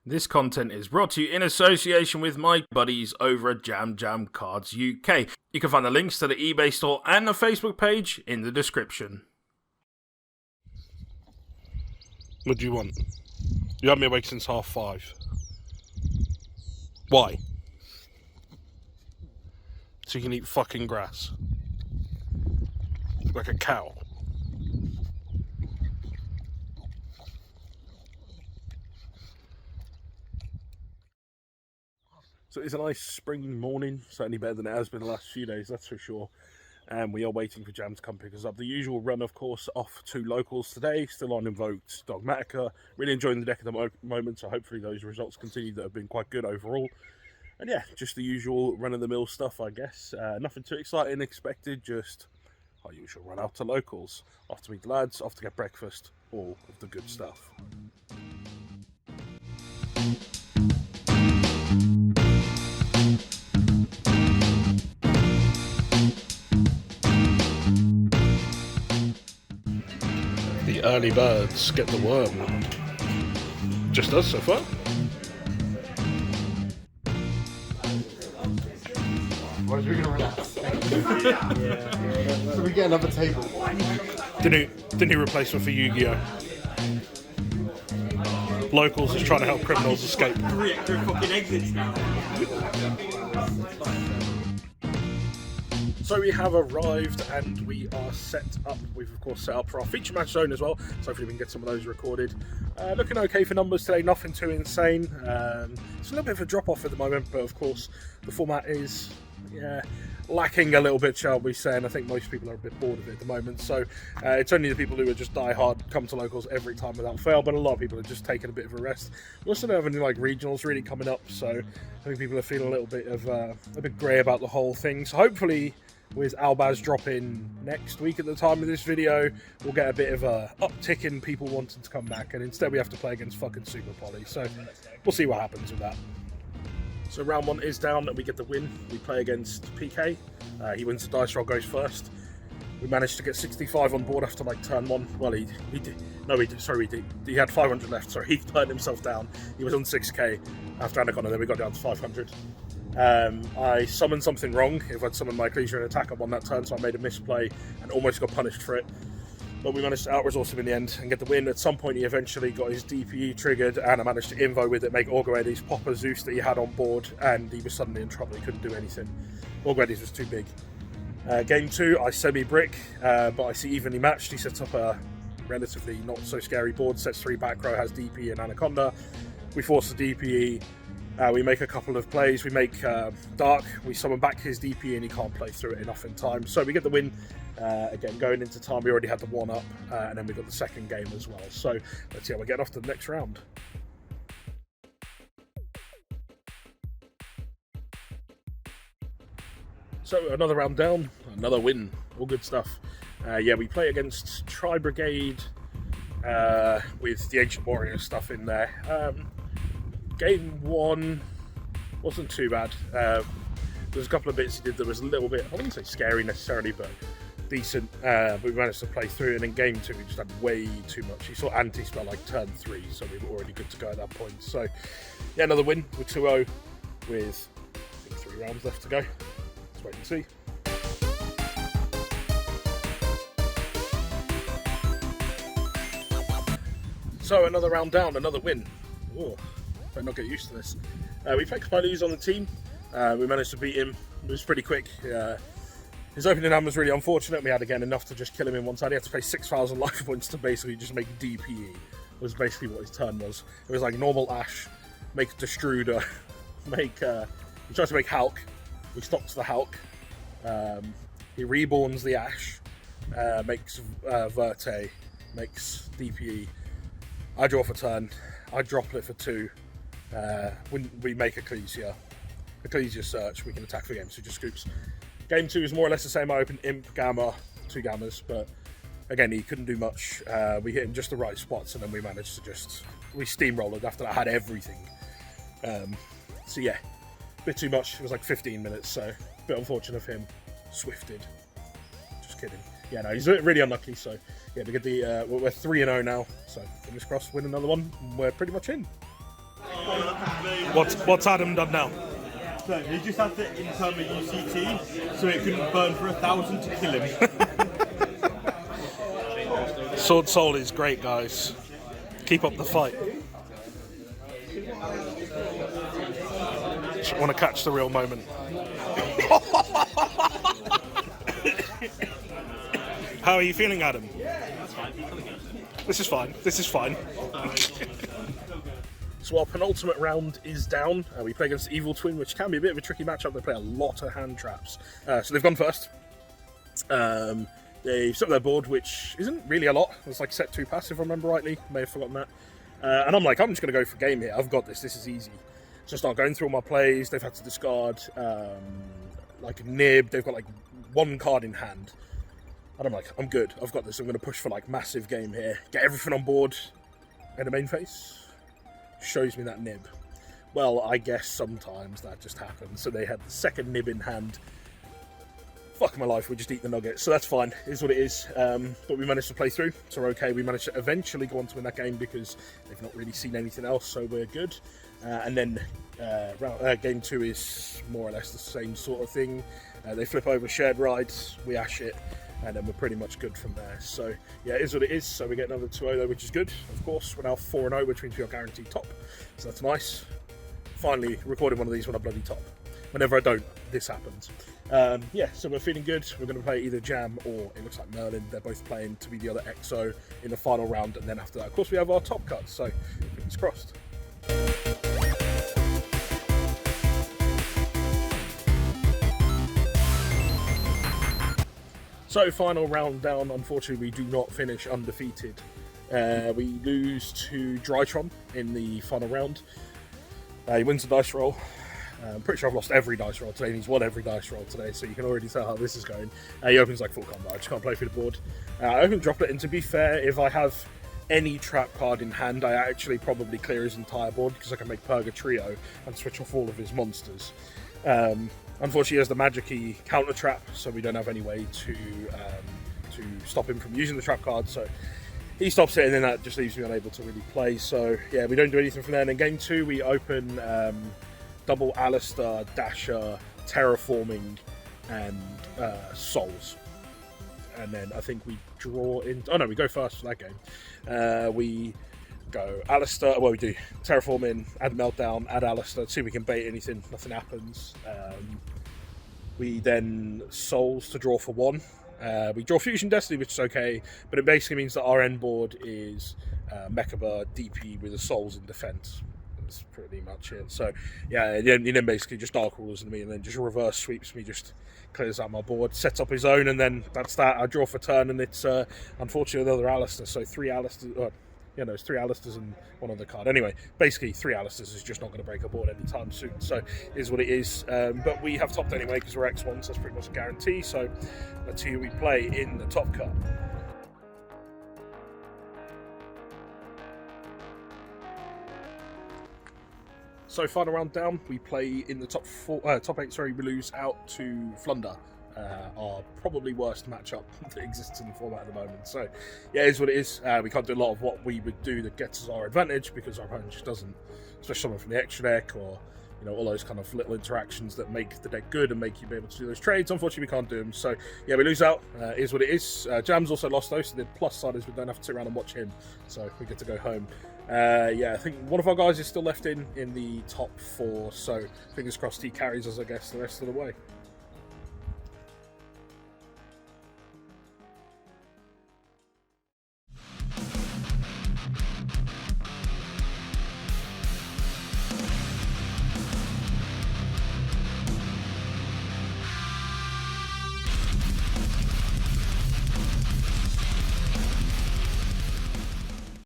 This content is brought to you in association with my buddies over at Jam Jam Cards UK. You can find the links to the eBay store and the Facebook page in the description. What do you want? You had me awake since 5:30. Why? So you can eat fucking grass. Like a cow. So it's a nice spring morning, certainly better than it has been the last few days, that's for sure. And we are waiting for Jam to come pick us up. The usual run, of course, off to Locals today, still on Invoked Dogmatika. Really enjoying the deck at the moment, so hopefully those results continue that have been quite good overall. And yeah, just the usual run-of-the-mill stuff, I guess. Nothing too exciting expected, just our usual run out to Locals. Off to meet the lads, off to get breakfast, all of the good stuff. The early birds get the worm. Just us so far. Or is we gonna relax? So we get another table. Didn't replacement for Yugioh. Locals is trying to help criminals escape. Three fucking exits now. So we have arrived and we are set up. We've of course set up for our feature match zone as well, so hopefully we can get some of those recorded. Looking okay for numbers today, nothing too insane. It's a little bit of a drop off at the moment, but of course the format is lacking a little bit, shall we say, and I think most people are a bit bored of it at the moment. So it's only the people who are just die hard come to Locals every time without fail, but a lot of people are just taking a bit of a rest. We also don't have any like regionals really coming up, so I think people are feeling a little bit of a bit grey about the whole thing. So hopefully, with Albaz dropping next week at the time of this video, we'll get a bit of a uptick in people wanting to come back, and instead we have to play against fucking Super Poly. So we'll see what happens with that. So round one is down and we get the win. We play against PK. He wins the dice roll, goes first. We managed to get 65 on board after like turn one. Well, he did. No, he did. Sorry, he did. He had 500 left. Sorry, he turned himself down. He was on 6k after Anaconda, then we got down to 500. I summoned something wrong. If I'd summoned my Ecclesia and attack up on that turn, so I made a misplay and almost got punished for it. But we managed to out-resource him in the end and get the win. At some point he eventually got his DPE triggered and I managed to invo with it, make Orgoedes pop a Zeus that he had on board, and he was suddenly in trouble. He couldn't do anything. Orgoedes was too big. Game 2, I semi-brick, but I see evenly matched. He sets up a relatively not so scary board, sets 3 back row, has DPE and Anaconda. We force the DPE. We make a couple of plays. We make Dark. We summon back his DP and he can't play through it enough in time. So we get the win. Again, going into time, we already had the 1-up, and then we got the second game as well. So let's see how we get off to the next round. So another round down, another win. All good stuff. Yeah, we play against Tri Brigade with the Ancient Warrior stuff in there. Game 1 wasn't too bad. There's a couple of bits he did that was a little bit, I wouldn't say scary necessarily, but decent. But we managed to play through, and in game 2 we just had way too much. He saw anti-spell like turn 3, so we were already good to go at that point. So yeah, another win with 2-0 with I think 3 rounds left to go. Let's wait and see. So another round down, another win. Ooh. Better not get used to this. We played Kapalus on the team. We managed to beat him. It was pretty quick. His opening hand was really unfortunate. We had again enough to just kill him in one side. He had to pay 6,000 life points to basically just make DPE. Was basically what his turn was. It was like normal Ash, make Destruder, make. He tries to make Hulk. We stops the Hulk. He reborns the Ash, makes Verte, makes DPE. I draw for turn. I drop it for 2. When we make Ecclesia search, we can attack for game, so just scoops. Game 2 is more or less the same. I opened Imp, Gamma, 2 Gammas, but again, he couldn't do much. We hit him just the right spots, and then we managed to we steamrolled after that, had everything. So yeah, a bit too much. It was like 15 minutes, so a bit unfortunate of him. Swifted. Just kidding. Yeah, no, he's really unlucky. So yeah, we get the we're 3-0 now. So fingers crossed, win another one. And we're pretty much in. What's Adam done now? So he just had to intern the UCT so it couldn't burn for 1,000 to kill him. Sword Soul is great, guys. Keep up the fight. Just want to catch the real moment. How are you feeling, Adam? This is fine. This is fine. So our penultimate round is down. We play against Evil Twin, which can be a bit of a tricky matchup. They play a lot of hand traps. So they've gone first. They've set up their board, which isn't really a lot. It's like set 2 pass, if I remember rightly. May have forgotten that. And I'm like, I'm just going to go for game here. I've got this. This is easy. So I start going through all my plays. They've had to discard like a nib. They've got like 1 card in hand. And I'm like, I'm good. I've got this. I'm going to push for like massive game here. Get everything on board. And the main face shows me that nib. Well, I guess sometimes that just happens. So they had the second nib in hand. Fuck my life, we just eat the nuggets. So that's fine, it is what it is. But we managed to play through, so we're okay. We managed to eventually go on to win that game because they've not really seen anything else, so we're good. And then game 2 is more or less the same sort of thing. They flip over shared rides, we ash it, and then we're pretty much good from there. So yeah, it is what it is. So we get another 2-0 though, which is good. Of course, we're now 4-0, which means we are guaranteed top. So that's nice. Finally recording one of these when I bloody top. Whenever I don't, this happens. Yeah, so we're feeling good. We're going to play either Jam or it looks like Merlin. They're both playing to be the other EXO in the final round, and then after that, of course, we have our top cut. So fingers crossed. So final round down. Unfortunately, we do not finish undefeated. We lose to Drytron in the final round. He wins the dice roll. I'm pretty sure I've lost every dice roll today, and he's won every dice roll today, so you can already tell how this is going. He opens like full combo. I just can't play through the board. I open Droplet, and to be fair, if I have any trap card in hand, I actually probably clear his entire board because I can make Purga Trio and switch off all of his monsters. Unfortunately, he has the Magic-y counter trap, so we don't have any way to stop him from using the trap card. So he stops it, and then that just leaves me unable to really play. So yeah, we don't do anything from there. And in game 2, we open double Alistair, Dasher, Terraforming, and Souls. And then I think we draw in. Oh no, we go first for that game. We go Alistair. Well, we do Terraforming, add Meltdown, add Alistair. See if we can bait anything. Nothing happens. We then Souls to draw for 1. We draw Fusion Destiny, which is okay, but it basically means that our end board is Mechaba DP with the Souls in defense. That's pretty much it. So yeah, he then basically just Dark Rulers me, and then just reverse sweeps me, just clears out my board, sets up his own, and then that's that. I draw for turn, and it's unfortunately another Alistair. So 3 Alistair. It's 3 Alistairs and 1 other card. Anyway, basically 3 Alistairs is just not going to break a board anytime soon. So it is what it is. But we have topped anyway because we're X1, so that's pretty much a guarantee. So let's see who we play in the top cut. So final round down, we play in the top 8. We lose out to Flunder. Our probably worst matchup that exists in the format at the moment. So yeah, it is what it is. We can't do a lot of what we would do that gets us our advantage because our opponent just doesn't, especially someone from the extra deck or all those kind of little interactions that make the deck good and make you be able to do those trades. Unfortunately, we can't do them. So yeah, we lose out. Is what it is. Jam's also lost though, so the plus side is we don't have to sit around and watch him. So we get to go home. Yeah, I think one of our guys is still left in the top 4. So fingers crossed he carries us, I guess, the rest of the way.